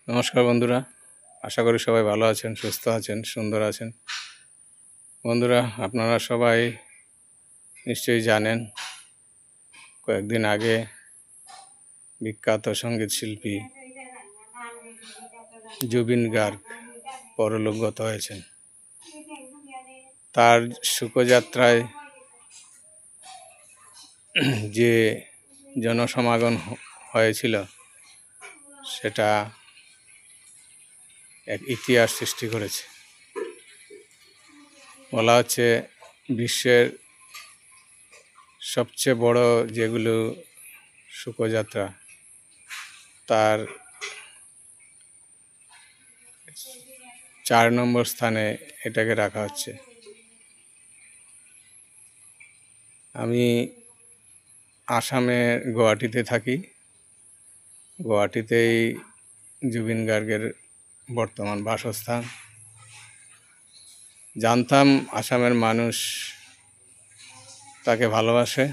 নমস্কার বন্ধুরা, আশা করি সবাই ভালো আছেন, সুস্থ আছেন, সুন্দর আছেন। বন্ধুরা, আপনারা সবাই নিশ্চয়ই জানেন কয়েকদিন আগে বিখ্যাত সঙ্গীত শিল্পী জুবিন গার্গ পরলোকগত হয়েছেন। তার শোভাযাত্রায় যে জনসমাগম হয়েছিল সেটা এক ইতিহাস সৃষ্টি করেছে। বলা হচ্ছে বিশ্বের সবচেয়ে বড় যেগুলো শোভাযাত্রা তার 4 নম্বর স্থানে এটাকে রাখা হচ্ছে। আমি আসামের গুয়াহাটিতে থাকি। গুয়াহাটিতেই জুবিন গার্গের বর্তমান বাসস্থান। জানতাম আসামের মানুষ তাকে ভালোবাসে,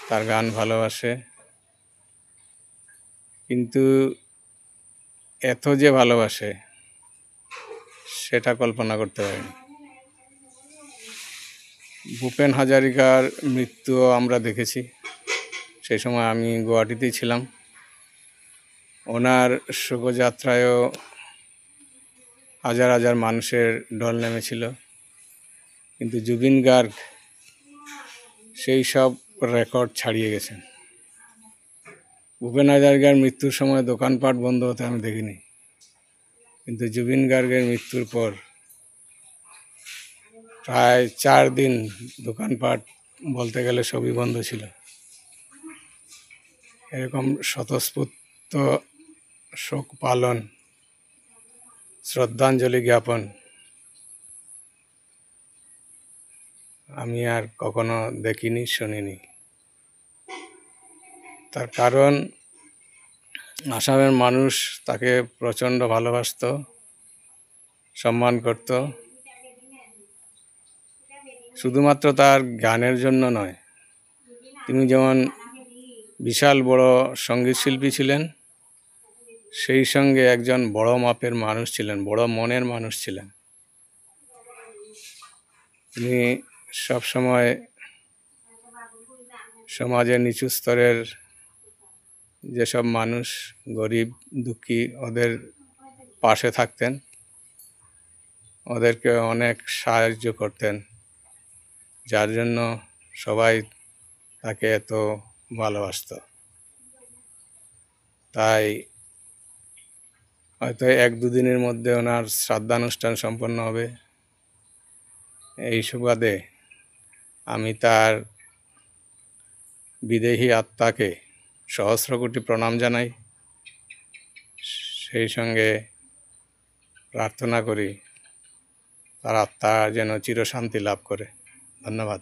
তার গান ভালোবাসে, কিন্তু এত যে ভালোবাসে সেটা কল্পনা করতে পারিনি। ভূপেন হাজারিকার মৃত্যুও আমরা দেখেছি, সেই সময় আমি গুয়াহাটিতেই ছিলাম। ওনার শোভাযাত্রায়ও হাজার হাজার মানুষের ঢল নেমেছিল, কিন্তু জুবিন গার্গ সেই সব রেকর্ড ছাড়িয়ে গেছেন। ভূপেন হাজারিকার মৃত্যুর সময় দোকানপাট বন্ধ হতে আমি দেখিনি, কিন্তু জুবিন গার্গের মৃত্যুর পর প্রায় 4 দিন দোকানপাট বলতে গেলে সবই বন্ধ ছিল। এরকম স্বতঃস্ফূর্ত শোক পালন, শ্রদ্ধাঞ্জলি জ্ঞাপন আমি আর কখনো দেখিনি, শুনিনি। তার কারণ আসামের মানুষ তাকে প্রচণ্ড ভালোবাসত, সম্মান করত। শুধুমাত্র তার গানের জন্য নয়, তিনি যেমন বিশাল বড় সঙ্গীত শিল্পী ছিলেন, সেই সঙ্গে একজন বড় মাপের মানুষ ছিলেন, বড় মনের মানুষ ছিলেন। তিনি সবসময় সমাজের নিচু স্তরের যেসব মানুষ, গরিব দুঃখী, ওদের পাশে থাকতেন, ওদেরকে অনেক সাহায্য করতেন, যার জন্য সবাই তাকে এত ভালোবাসত। তাই হয়তো 1-2 দিনের মধ্যে ওনার শ্রাদ্ধানুষ্ঠান সম্পন্ন হবে। এই সুবাদে আমি তার বিদেহী আত্মাকে সহস্র কোটি প্রণাম জানাই। সেই সঙ্গে প্রার্থনা করি তার আত্মা যেন চিরশান্তি লাভ করে। ধন্যবাদ।